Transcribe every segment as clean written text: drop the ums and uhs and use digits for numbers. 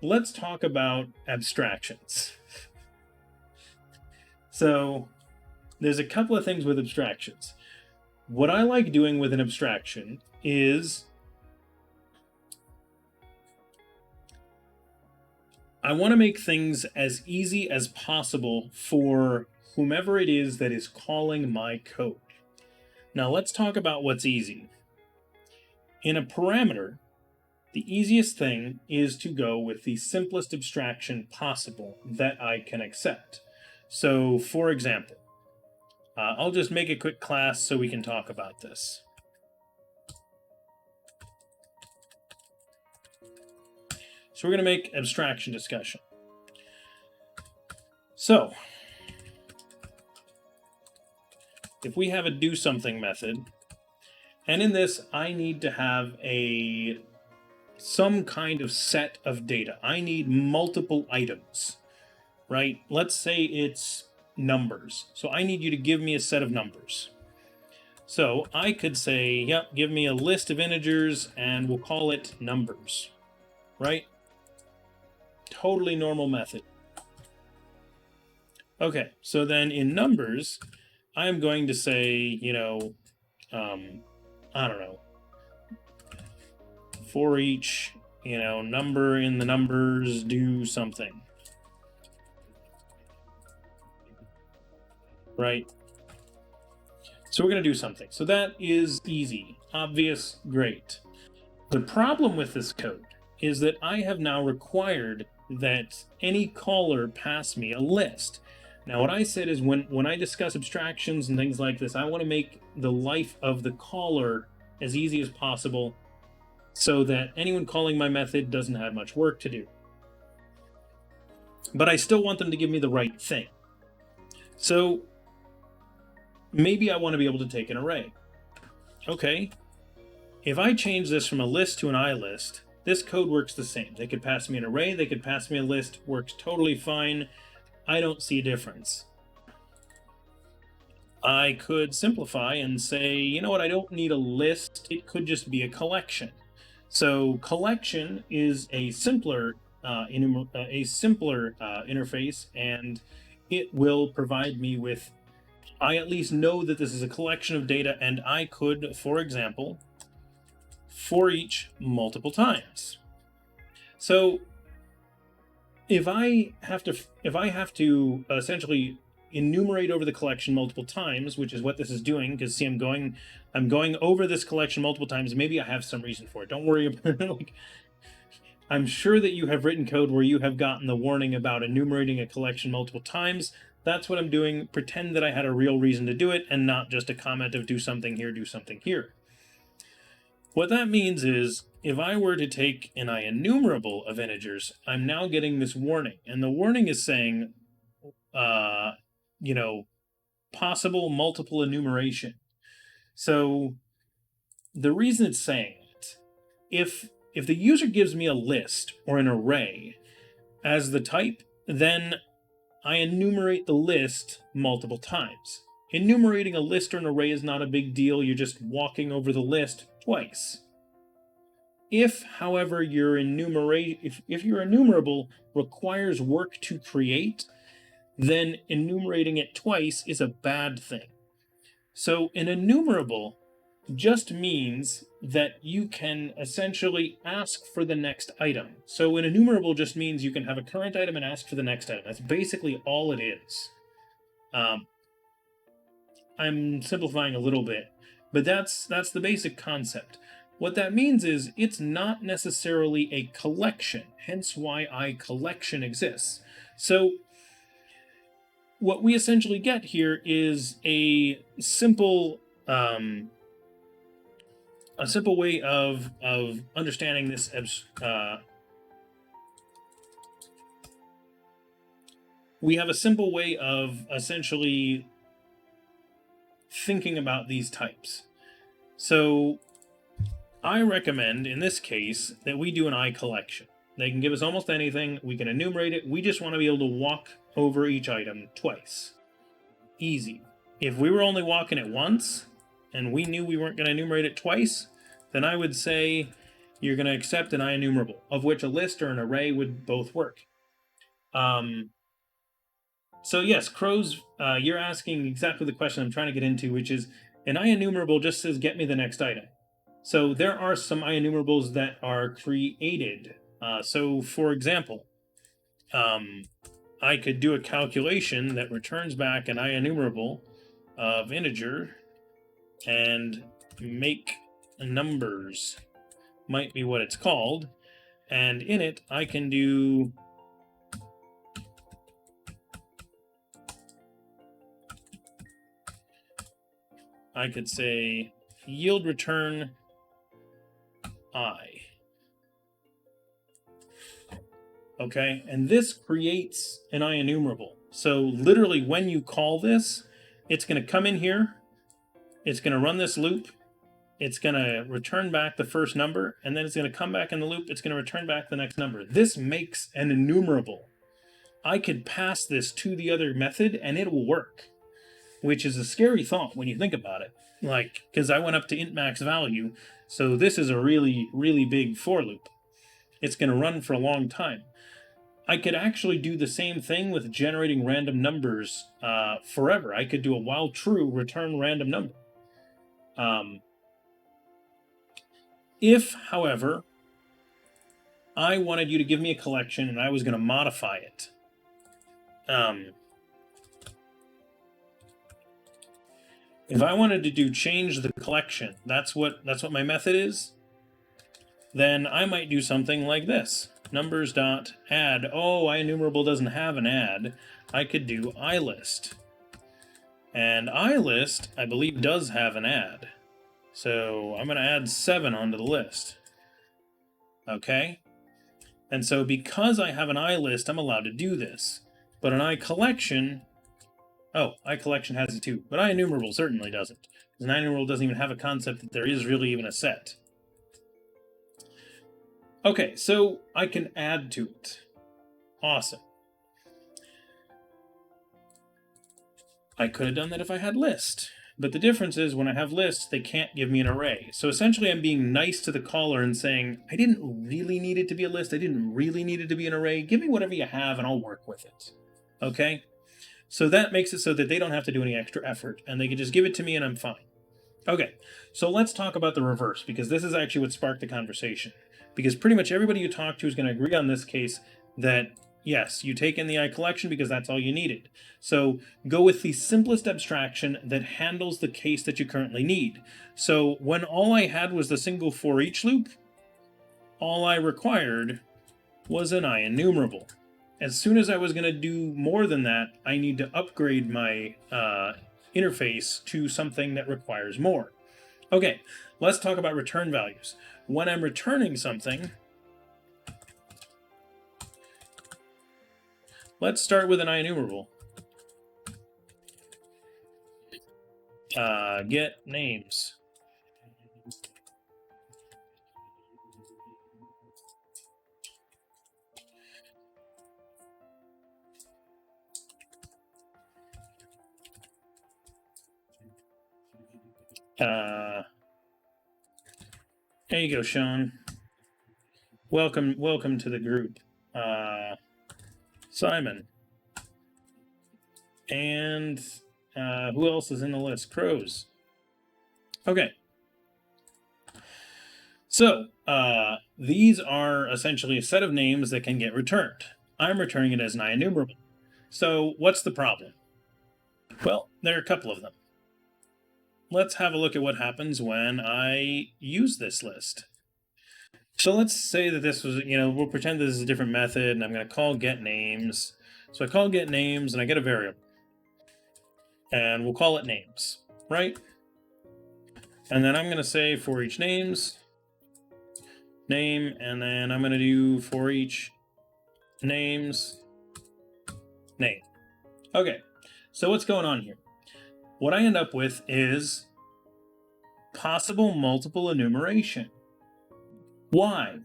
let's talk about abstractions. So there's a couple of things with abstractions. What I like doing with an abstraction is I want to make things as easy as possible for whomever it is that is calling my code. Now let's talk about what's easy. In a parameter, the easiest thing is to go with the simplest abstraction possible that I can accept. So, for example, I'll just make a quick class so we can talk about this. So we're going to make abstraction discussion. So, if we have a do something method, and in this I need to have some kind of set of data. I need multiple items, right? Let's say it's numbers. So I need you to give me a set of numbers. So I could say, yep, give me a list of integers and we'll call it numbers, right? Totally normal method. Okay, so then in numbers, I'm going to say, I don't know, for each, number in the numbers, do something. Right? So we're going to do something. So that is easy, obvious, great. The problem with this code is that I have now required that any caller pass me a list. Now what I said is when I discuss abstractions and things like this, I want to make the life of the caller as easy as possible so that anyone calling my method doesn't have much work to do. But I still want them to give me the right thing. So maybe I want to be able to take an array. Okay, if I change this from a list to an iList, this code works the same. They could pass me an array, they could pass me a list, works totally fine. I don't see a difference. I could simplify and say, you know what, I don't need a list, it could just be a collection. So collection is a simpler interface, and it will provide me with, I at least know that this is a collection of data, and I could, for example, for each multiple times. So if I have to essentially enumerate over the collection multiple times, which is what this is doing, because see, I'm going over this collection multiple times. Maybe I have some reason for it. Don't worry about it. I'm sure that you have written code where you have gotten the warning about enumerating a collection multiple times. That's what I'm doing. Pretend that I had a real reason to do it and not just a comment of do something here, do something here. What that means is if I were to take an enumerable of integers, I'm now getting this warning. And the warning is saying, possible multiple enumeration. So the reason it's saying it, if the user gives me a list or an array as the type, then I enumerate the list multiple times. Enumerating a list or an array is not a big deal. You're just walking over the list twice. If, however, your enumerable requires work to create, then enumerating it twice is a bad thing. So an enumerable just means that you can essentially ask for the next item. So an enumerable just means you can have a current item and ask for the next item. That's basically all it is. I'm simplifying a little bit, but that's the basic concept. What that means is it's not necessarily a collection, hence why iCollection exists. So what we essentially get here is a simple way of understanding this. We have a simple way of essentially thinking about these types. So I recommend, in this case, that we do an iCollection. They can give us almost anything. We can enumerate it. We just want to be able to walk over each item twice. Easy. If we were only walking it once, and we knew we weren't going to enumerate it twice, then I would say, you're going to accept an IEnumerable, of which a list or an array would both work. So yes, Crows, you're asking exactly the question I'm trying to get into, which is an IEnumerable just says get me the next item. So there are some IEnumerables that are created. So for example, I could do a calculation that returns back an IEnumerable of integer, and make numbers might be what it's called. And in it, I can do I could say yield return I. Okay, and this creates an IEnumerable. So literally when you call this, it's going to come in here, it's going to run this loop, it's going to return back the first number, and then it's going to come back in the loop, it's going to return back the next number. This makes an enumerable. I could pass this to the other method and it will work, which is a scary thought when you think about it. Like, because I went up to int max value, so this is a really, really big for loop. It's going to run for a long time. I could actually do the same thing with generating random numbers forever. I could do a while true return random number. If, however, I wanted you to give me a collection and I was going to modify it, if I wanted to do change the collection, that's what my method is, then I might do something like this. Numbers.add. Oh, IEnumerable doesn't have an add. I could do ilist. And ilist, I believe, does have an add. So I'm going to add 7 onto the list. Okay? And so because I have an ilist, I'm allowed to do this. But an iCollection... Oh, iCollection has it too. But IEnumerable certainly doesn't. Because an IEnumerable doesn't even have a concept that there is really even a set. Okay, so I can add to it. Awesome. I could have done that if I had list. But the difference is when I have lists, they can't give me an array. So essentially I'm being nice to the caller and saying, I didn't really need it to be a list. I didn't really need it to be an array. Give me whatever you have and I'll work with it. Okay? So that makes it so that they don't have to do any extra effort and they can just give it to me and I'm fine. Okay, so let's talk about the reverse, because this is actually what sparked the conversation. Because pretty much everybody you talk to is going to agree on this case that, yes, you take in the iCollection because that's all you needed. So go with the simplest abstraction that handles the case that you currently need. So when all I had was the single for each loop, all I required was an IEnumerable. As soon as I was going to do more than that, I need to upgrade my interface to something that requires more. Okay, let's talk about return values. When I'm returning something, let's start with an IEnumerable. Get names. There you go, Sean. Welcome to the group. Simon. And who else is in the list? Crows. Okay. So these are essentially a set of names that can get returned. I'm returning it as an IEnumerable. So what's the problem? Well, there are a couple of them. Let's have a look at what happens when I use this list. So let's say that this was, we'll pretend this is a different method, and I'm going to call getNames. So I call getNames, and I get a variable. And we'll call it names, right? And then I'm going to say for each names, name, and then I'm going to do for each names, name. Okay, so what's going on here? What I end up with is possible multiple enumeration. Why?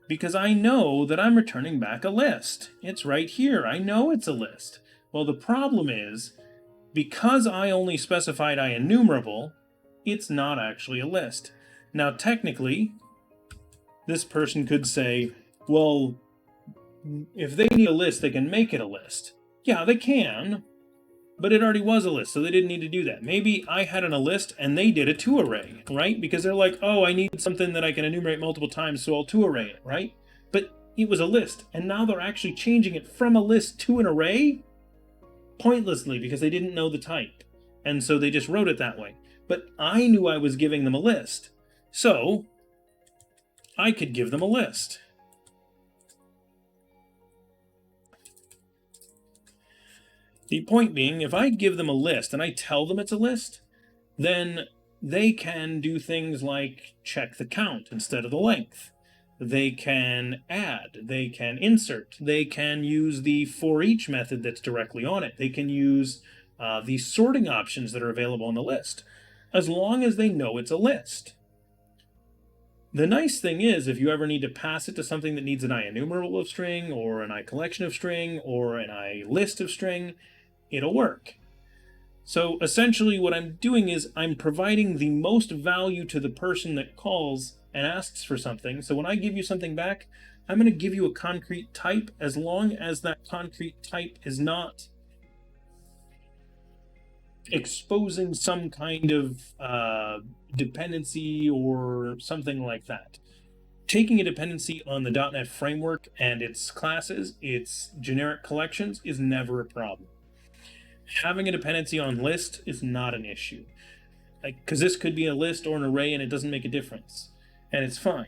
Because I know that I'm returning back a list. It's right here. I know it's a list. Well, the problem is, because I only specified IEnumerable, it's not actually a list. Now, technically, this person could say, well, if they need a list, they can make it a list. Yeah, they can, but it already was a list, so they didn't need to do that. Maybe I had a list and they did a to-array, right? Because they're like, oh, I need something that I can enumerate multiple times, so I'll to-array it, right? But it was a list, and now they're actually changing it from a list to an array pointlessly because they didn't know the type. And so they just wrote it that way. But I knew I was giving them a list, so I could give them a list. The point being, if I give them a list and I tell them it's a list, then they can do things like check the count instead of the length. They can add, they can insert, they can use the for each method that's directly on it. They can use the sorting options that are available on the list, as long as they know it's a list. The nice thing is, if you ever need to pass it to something that needs an IEnumerable of string, or an ICollection of string, or an IList of string, it'll work. So essentially what I'm doing is I'm providing the most value to the person that calls and asks for something. So when I give you something back, I'm going to give you a concrete type, as long as that concrete type is not exposing some kind of dependency or something like that. Taking a dependency on the .NET framework and its classes, its generic collections, is never a problem. Having a dependency on list is not an issue. Because this could be a list or an array and it doesn't make a difference. And it's fine.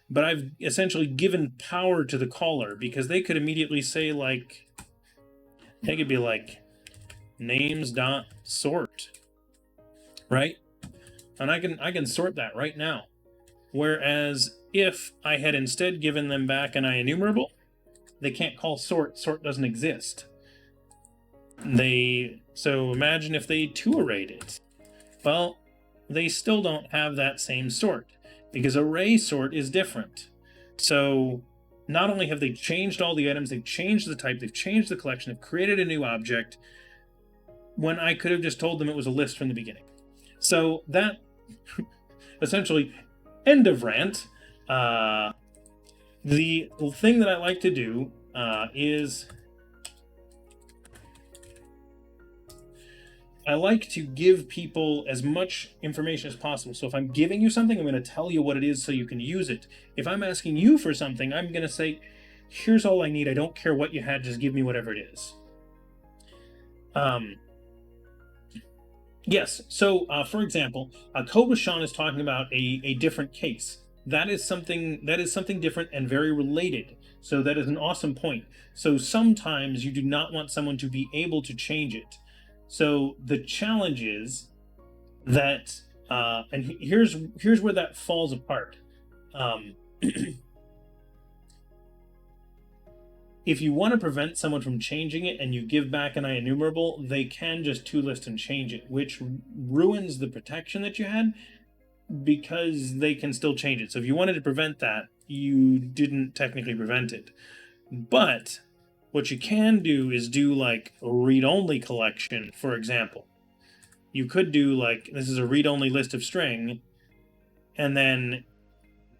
But I've essentially given power to the caller, because they could immediately say, like, they could be like, names.sort, right? And I can sort that right now. Whereas if I had instead given them back an IEnumerable, they can't call sort. Sort doesn't exist. So imagine if they to-arrayed it. Well, they still don't have that same sort, because array sort is different. So not only have they changed all the items, they've changed the type, they've changed the collection, they've created a new object, when I could have just told them it was a list from the beginning. So that, essentially, end of rant. The thing that I like to do is I like to give people as much information as possible. So if I'm giving you something, I'm going to tell you what it is so you can use it. If I'm asking you for something, I'm going to say, here's all I need. I don't care what you had. Just give me whatever it is. Yes. So, for example, Code with Sean is talking about a different case. That is something different and very related. So that is an awesome point. So sometimes you do not want someone to be able to change it. So the challenge is that, and here's where that falls apart. If you want to prevent someone from changing it and you give back an IEnumerable, they can just to-list and change it, which ruins the protection that you had, because they can still change it. So if you wanted to prevent that, you didn't technically prevent it. But what you can do is do like a read-only collection, for example. You could do like, this is a read-only list of string, and then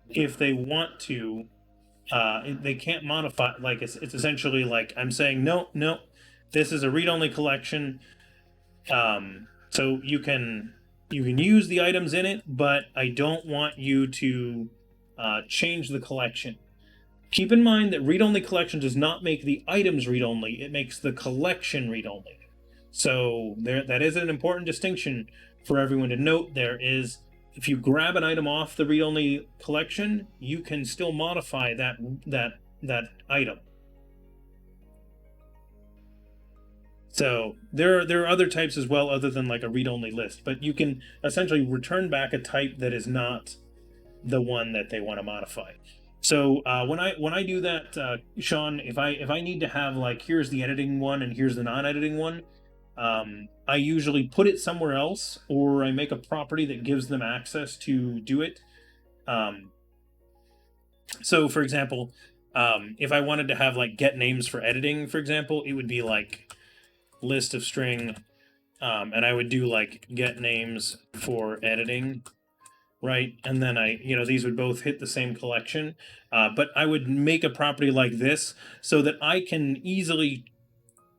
if they want to, they can't modify, like it's essentially like I'm saying, no, this is a read-only collection. So you can use the items in it, but I don't want you to change the collection. Keep in mind that read-only collection does not make the items read-only, it makes the collection read-only. So that is an important distinction for everyone to note. There is, if you grab an item off the read-only collection, you can still modify that item. So there are other types as well, other than like a read-only list, but you can essentially return back a type that is not the one that they want to modify. So when I do that, Sean, if I need to have like, here's the editing one and here's the non-editing one, I usually put it somewhere else, or I make a property that gives them access to do it. So for example, if I wanted to have like get names for editing, for example, it would be like list of string, and I would do like get names for editing. right? And then these would both hit the same collection. But I would make a property like this so that I can easily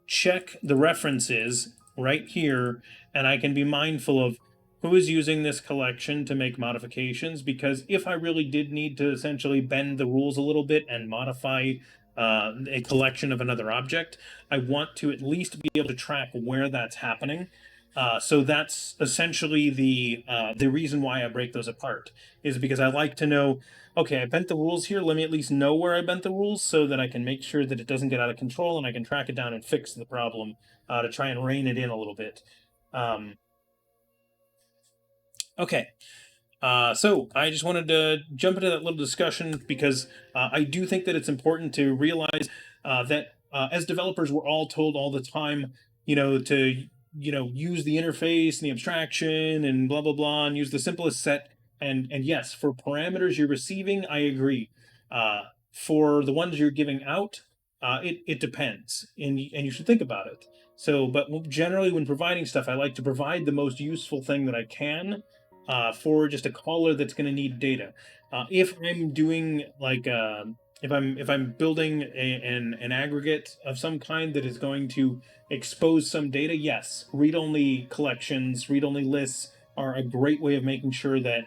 check the references right here, and I can be mindful of who is using this collection to make modifications, because if I really did need to essentially bend the rules a little bit and modify a collection of another object, I want to at least be able to track where that's happening. So that's essentially the reason why I break those apart, is because I like to know, okay, I bent the rules here. Let me at least know where I bent the rules so that I can make sure that it doesn't get out of control, and I can track it down and fix the problem to try and rein it in a little bit. Okay. So I just wanted to jump into that little discussion because I do think that it's important to realize that as developers, we're all told all the time, to use the interface and the abstraction and blah blah blah, and use the simplest set. And yes, for parameters you're receiving, I agree. For the ones you're giving out, it depends, and you should think about it. So, but generally, when providing stuff, I like to provide the most useful thing that I can for just a caller that's going to need data. If I'm doing like if I'm building an aggregate of some kind that is going to expose some data, yes, read-only collections, read-only lists are a great way of making sure that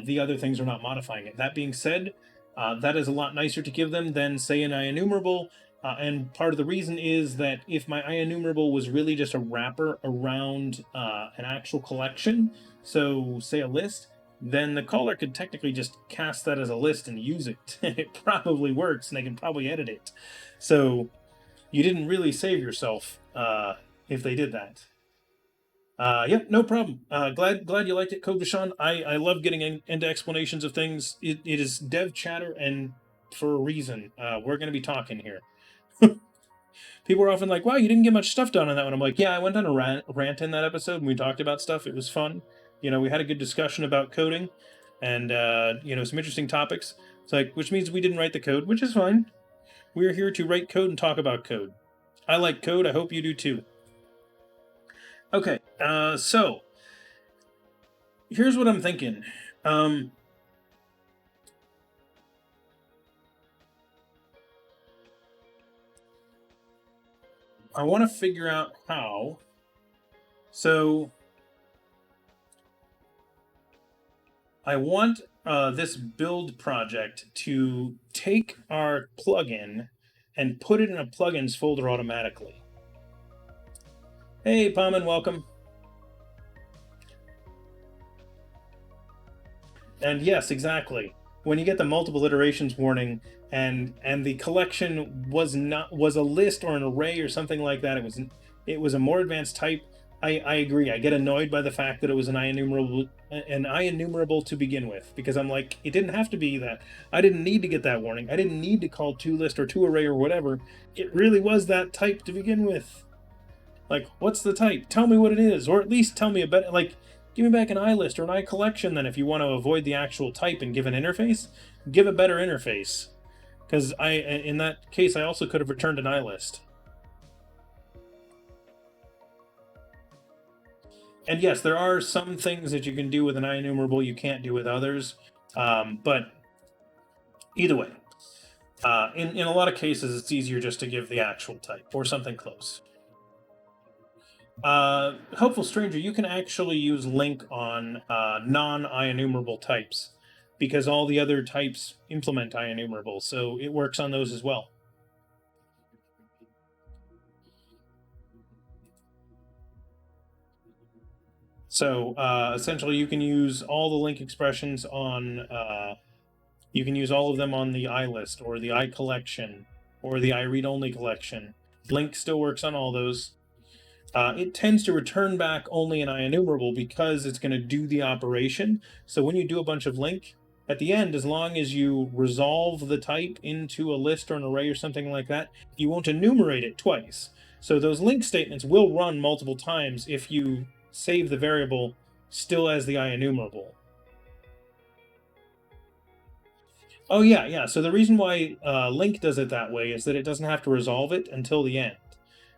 the other things are not modifying it. That being said, that is a lot nicer to give them than, say, an IEnumerable. And part of the reason is that if my IEnumerable was really just a wrapper around an actual collection, so say a list, then the caller could technically just cast that as a list and use it. And it probably works, and they can probably edit it. So you didn't really save yourself if they did that. Yep, no problem. Glad you liked it, Code Vishon. I love getting into explanations of things. It is DevChatter, and for a reason. We're going to be talking here. People are often like, wow, you didn't get much stuff done on that one. I'm like, yeah, I went on a rant in that episode, and we talked about stuff. It was fun. We had a good discussion about coding, and some interesting topics. It's like, which means we didn't write the code, which is fine. We're here to write code and talk about code. I like code. I hope you do too. Okay, so here's what I'm thinking. I want to figure out how. So I want this build project to take our plugin and put it in a plugins folder automatically. Hey, Paman, welcome. And yes, exactly. When you get the multiple iterations warning, and the collection was a list or an array or something like that, it was a more advanced type. I agree. I get annoyed by the fact that it was an IEnumerable to begin with, because I'm like, it didn't have to be that. I didn't need to get that warning. I didn't need to call toList or toArray or whatever. It really was that type to begin with. Like, what's the type? Tell me what it is, or at least tell me a better, like, give me back an iList or an iCollection then, if you want to avoid the actual type and give an interface. Give a better interface. Because in that case, I also could have returned an iList. And yes, there are some things that you can do with an IEnumerable you can't do with others. But either way, in a lot of cases, it's easier just to give the actual type or something close. Hopeful Stranger, you can actually use link on non-IEnumerable types, because all the other types implement IEnumerable, so it works on those as well. So essentially, you can use all the link expressions on. You can use all of them on the iList or the iCollection or the iRead-only collection. Link still works on all those. It tends to return back only an IEnumerable because it's going to do the operation. So when you do a bunch of link, at the end, as long as you resolve the type into a list or an array or something like that, you won't enumerate it twice. So those link statements will run multiple times if you save the variable still as the IEnumerable. Oh yeah. So the reason why link does it that way is that it doesn't have to resolve it until the end,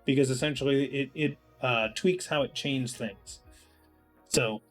because essentially it tweaks how it chains things. So